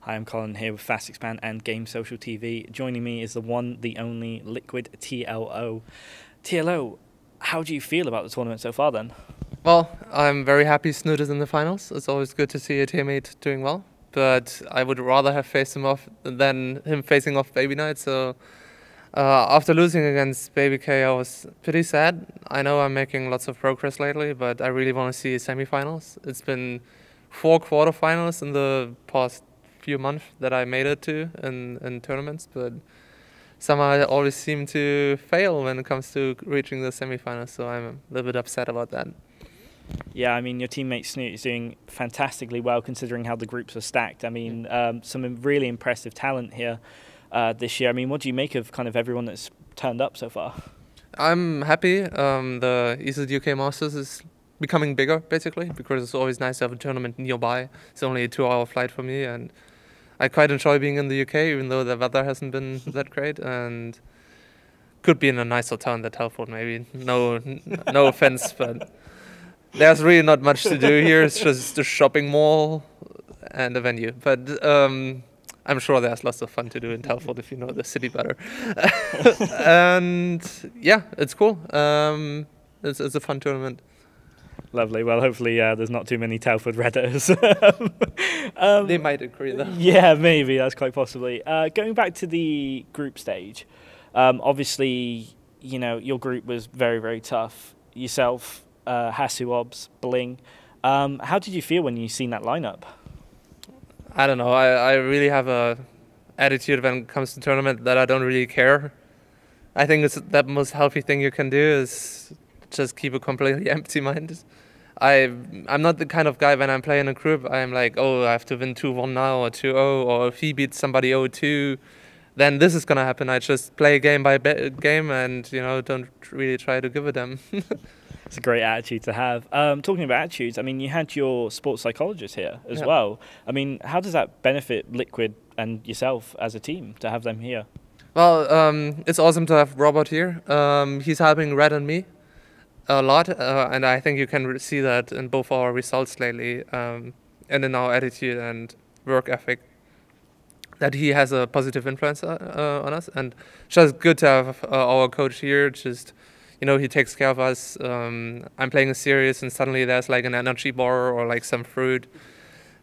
Hi, I'm Colin here with Fast Expand and Game Social TV. Joining me is the one, the only Liquid TLO. TLO, how do you feel about the tournament so far then? Well, I'm very happy Snoot is in the finals. It's always good to see a teammate doing well. But I would rather have faced him off than him facing off Baby Knight. So after losing against Baby K, I was pretty sad. I know I'm making lots of progress lately, but I really want to see semifinals. It's been 4 quarterfinals in the past few months that I made it to in tournaments, but somehow I always seem to fail when it comes to reaching the semifinals. So I'm a little bit upset about that. Yeah, I mean, your teammate Snoot is doing fantastically well considering how the groups are stacked. I mean, some really impressive talent here this year. I mean, what do you make of kind of everyone that's turned up so far? I'm happy. The ESET UK Masters is becoming bigger, basically, because it's always nice to have a tournament nearby. It's only a 2-hour flight for me, and I quite enjoy being in the UK, even though the weather hasn't been that great, and could be in a nicer town than Telford, maybe. No offense, but there's really not much to do here. It's just a shopping mall and a venue. But I'm sure there's lots of fun to do in Telford if you know the city better. And yeah, it's cool. It's a fun tournament. Lovely. Well, hopefully there's not too many Telford Redditors. They might agree, though. Yeah, maybe. That's quite possibly. Going back to the group stage, obviously, you know, your group was very, very tough. Yourself, Hasu Obs, Bling. How did you feel when you seen that lineup? I don't know. I really have a attitude when it comes to tournament that I don't really care. I think it's the most healthy thing you can do is just keep a completely empty mind. I'm not the kind of guy when I'm playing a group, I'm like, oh, I have to win 2-1 now or 2-0, or if he beats somebody 0-2, then this is going to happen. I just play game by game and, you know, don't really try to give a damn. It's a great attitude to have. Talking about attitudes, I mean, you had your sports psychologist here as well. I mean, how does that benefit Liquid and yourself as a team to have them here? Well, it's awesome to have Robert here. He's helping Red and me a lot, and I think you can see that in both our results lately, and in our attitude and work ethic, that he has a positive influence on us. And just good to have our coach here. Just, you know, he takes care of us. I'm playing a series and suddenly there's like an energy bar or like some fruit,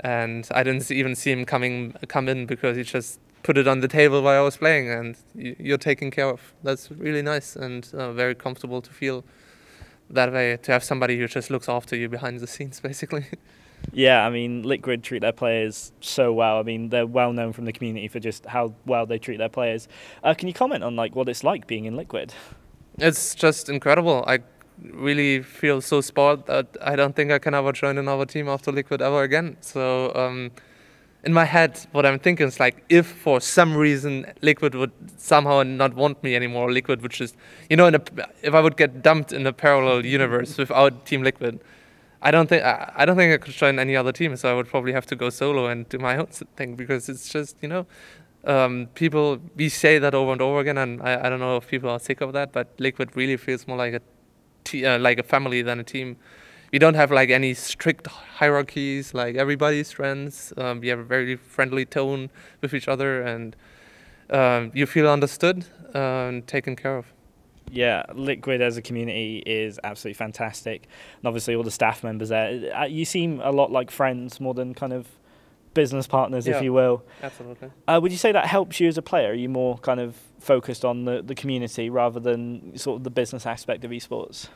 and I didn't even see him come in because he just put it on the table while I was playing, and you're taken care of. That's really nice and very comfortable to feel that way, to have somebody who just looks after you behind the scenes, basically. Yeah, I mean, Liquid treat their players so well. I mean, they're well known from the community for just how well they treat their players. Can you comment on like what it's like being in Liquid? It's just incredible. I really feel so spoiled that I don't think I can ever join another team after Liquid ever again. So in my head, what I'm thinking is like, if for some reason Liquid would somehow not want me anymore, Liquid would just, you know, if I would get dumped in a parallel universe without Team Liquid, I don't think I could join any other team. So I would probably have to go solo and do my own thing, because it's just, you know, we say that over and over again, and I don't know if people are sick of that, but Liquid really feels more like a family than a team. We don't have like any strict hierarchies, like everybody's friends. We have a very friendly tone with each other, and you feel understood and taken care of. Yeah, Liquid as a community is absolutely fantastic. And obviously all the staff members there. You seem a lot like friends more than kind of business partners, if you will. Absolutely. Would you say that helps you as a player? Are you more kind of focused on the community rather than sort of the business aspect of esports?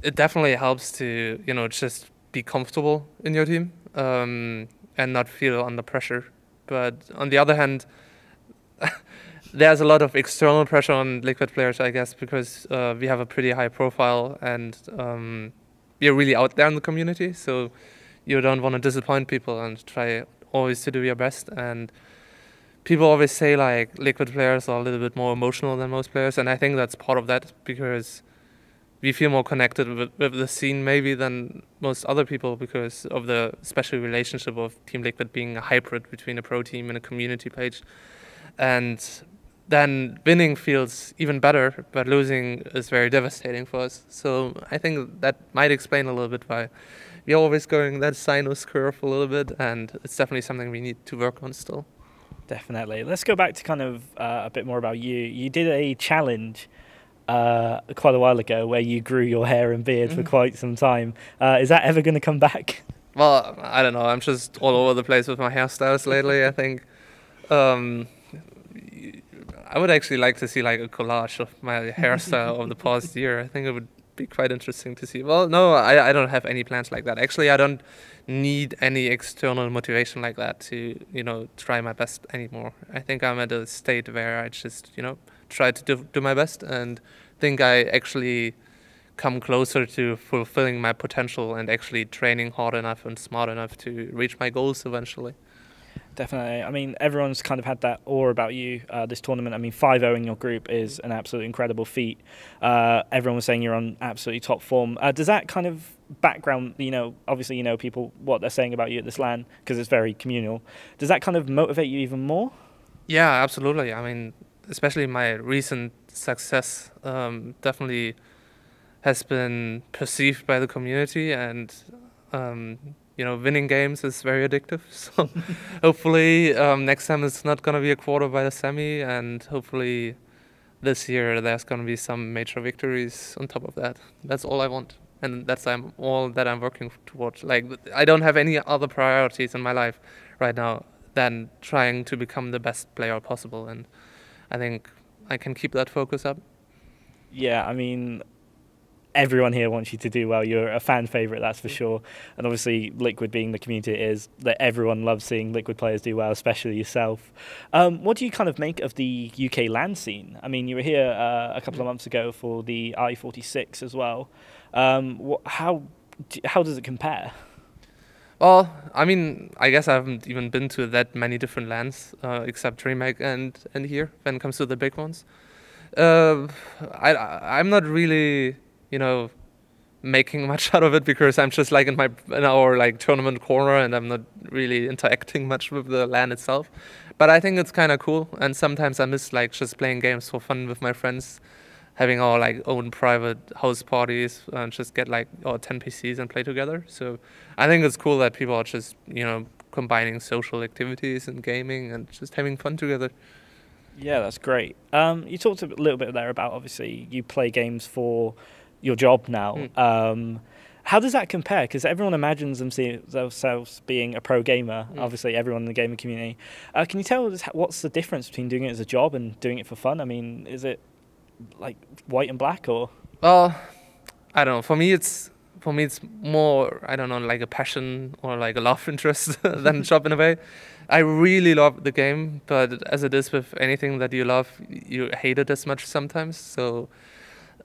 It definitely helps to, you know, just be comfortable in your team and not feel under pressure. But on the other hand, there's a lot of external pressure on Liquid players, I guess, because we have a pretty high profile and we're really out there in the community. So you don't want to disappoint people and try always to do your best. And people always say like Liquid players are a little bit more emotional than most players, and I think that's part of that, because we feel more connected with the scene maybe than most other people, because of the special relationship of Team Liquid being a hybrid between a pro team and a community page. And then winning feels even better, but losing is very devastating for us. So I think that might explain a little bit why we're always going that sinus curve a little bit, and it's definitely something we need to work on still. Definitely. Let's go back to kind of a bit more about you. You did a challenge quite a while ago where you grew your hair and beard for quite some time. Is that ever going to come back? Well, I don't know. I'm just all over the place with my hairstyles lately, I think. Um, I would actually like to see like a collage of my hairstyle of the past year. I think it would be quite interesting to see. Well, no, I don't have any plans like that. Actually, I don't need any external motivation like that to, try my best anymore. I think I'm at a state where I just, try to do my best, and think I actually come closer to fulfilling my potential and actually training hard enough and smart enough to reach my goals eventually. Definitely. I mean, everyone's kind of had that awe about you this tournament. I mean, 5-0 in your group is an absolutely incredible feat. Everyone was saying you're on absolutely top form. Does that kind of background, obviously people, what they're saying about you at this LAN, because it's very communal. Does that kind of motivate you even more? Yeah, absolutely. I mean, especially my recent success definitely has been perceived by the community, and winning games is very addictive. So hopefully next time it's not going to be a quarter by the semi, and hopefully this year there's going to be some major victories on top of that. That's all I want, and that's all that I'm working towards. Like, I don't have any other priorities in my life right now than trying to become the best player possible, and I think I can keep that focus up. Yeah, I mean, everyone here wants you to do well. You're a fan favourite, that's for sure. And obviously, Liquid being the community it is, that everyone loves seeing Liquid players do well, especially yourself. What do you kind of make of the UK LAN scene? I mean, you were here a couple of months ago for the I-46 as well. How does it compare? Well, I mean, I guess I haven't even been to that many different LANs, except DreamHack and here, when it comes to the big ones. I'm not really, making much out of it, because I'm just like in our like tournament corner, and I'm not really interacting much with the LAN itself. But I think it's kind of cool, and sometimes I miss like just playing games for fun with my friends, having our like own private house parties and just get like 10 PCs and play together. So I think it's cool that people are just, combining social activities and gaming and just having fun together. Yeah, that's great. You talked a little bit there about, obviously, you play games for your job now. How does that compare? Because everyone imagines themselves being a pro gamer, obviously everyone in the gaming community. Can you tell us what's the difference between doing it as a job and doing it for fun? I mean, is it like white and black, or? Well, I don't know. For me, it's more, I don't know, like a passion or like a love interest than a job in a way. I really love the game, but as it is with anything that you love, you hate it as much sometimes. So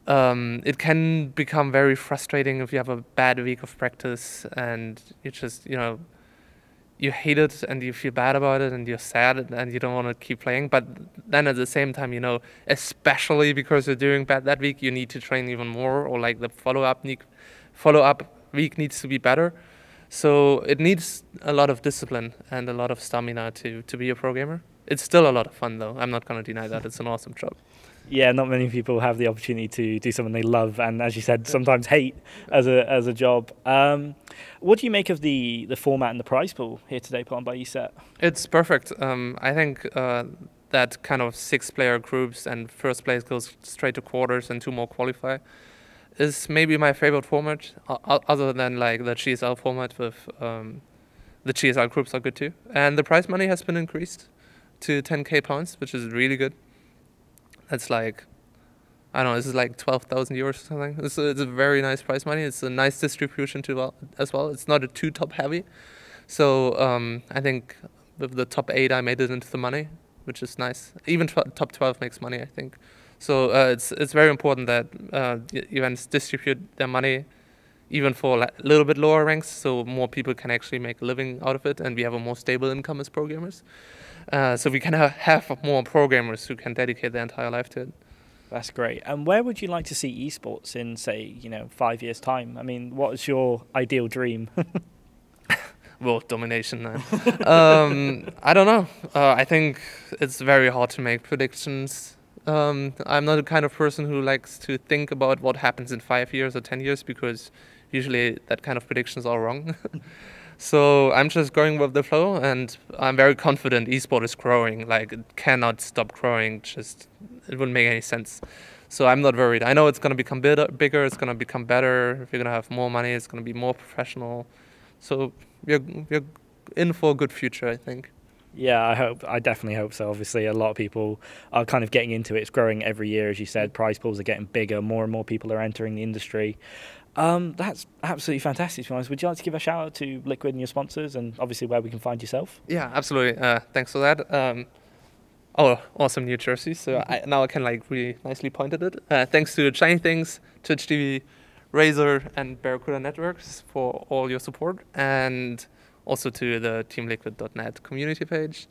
it can become very frustrating if you have a bad week of practice and you just, you hate it and you feel bad about it and you're sad and you don't want to keep playing. But then at the same time, especially because you're doing bad that week, you need to train even more, or like the follow-up week needs to be better. So it needs a lot of discipline and a lot of stamina to be a pro gamer. It's still a lot of fun, though. I'm not going to deny that. It's an awesome job. Yeah, not many people have the opportunity to do something they love and, as you said, sometimes hate as a job. What do you make of the format and the prize pool here today put on by ESET? It's perfect. I think that kind of 6-player groups and first place goes straight to quarters and 2 more qualify is maybe my favorite format, other than like the GSL format with the GSL groups are good too. And the prize money has been increased to 10k pounds, which is really good. That's like, I don't know, this is like 12,000 euros or something. It's a very nice prize money. It's a nice distribution as well. It's not too top heavy. So I think with the top 8 I made it into the money, which is nice. Even top 12 makes money, I think. So it's very important that events distribute their money even for a little bit lower ranks, so more people can actually make a living out of it, and we have a more stable income as pro gamers. So we can have more pro gamers who can dedicate their entire life to it. That's great. And where would you like to see esports in, say, 5 years' time? I mean, what is your ideal dream? World domination, man. I don't know. I think it's very hard to make predictions. I'm not the kind of person who likes to think about what happens in 5 years or 10 years, because usually that kind of predictions are wrong. So I'm just going with the flow, and I'm very confident esport is growing. Like, it cannot stop growing. Just, it wouldn't make any sense. So I'm not worried. I know it's going to become bigger, it's going to become better. If you're going to have more money, it's going to be more professional. So we're in for a good future, I think. Yeah, I definitely hope so. Obviously, a lot of people are kind of getting into it. It's growing every year, as you said. Prize pools are getting bigger. More and more people are entering the industry. That's absolutely fantastic, to be honest. Would you like to give a shout out to Liquid and your sponsors, and obviously where we can find yourself? Yeah, absolutely. Thanks for that. Oh, awesome new jersey. So now I can like really nicely point at it. Thanks to Shiny Things, Twitch TV, Razer, and Barracuda Networks for all your support, and also to the teamliquid.net community page.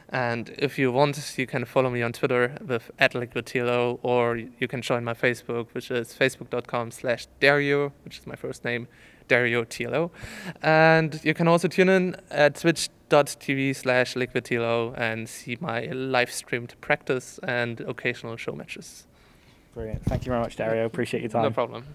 And if you want, you can follow me on Twitter with @liquidtlo, or you can join my Facebook, which is facebook.com/Dario, which is my first name, Dario TLO. And you can also tune in at twitch.tv/liquidtlo and see my live streamed practice and occasional show matches. Brilliant. Thank you very much, Dario. Appreciate your time. No problem.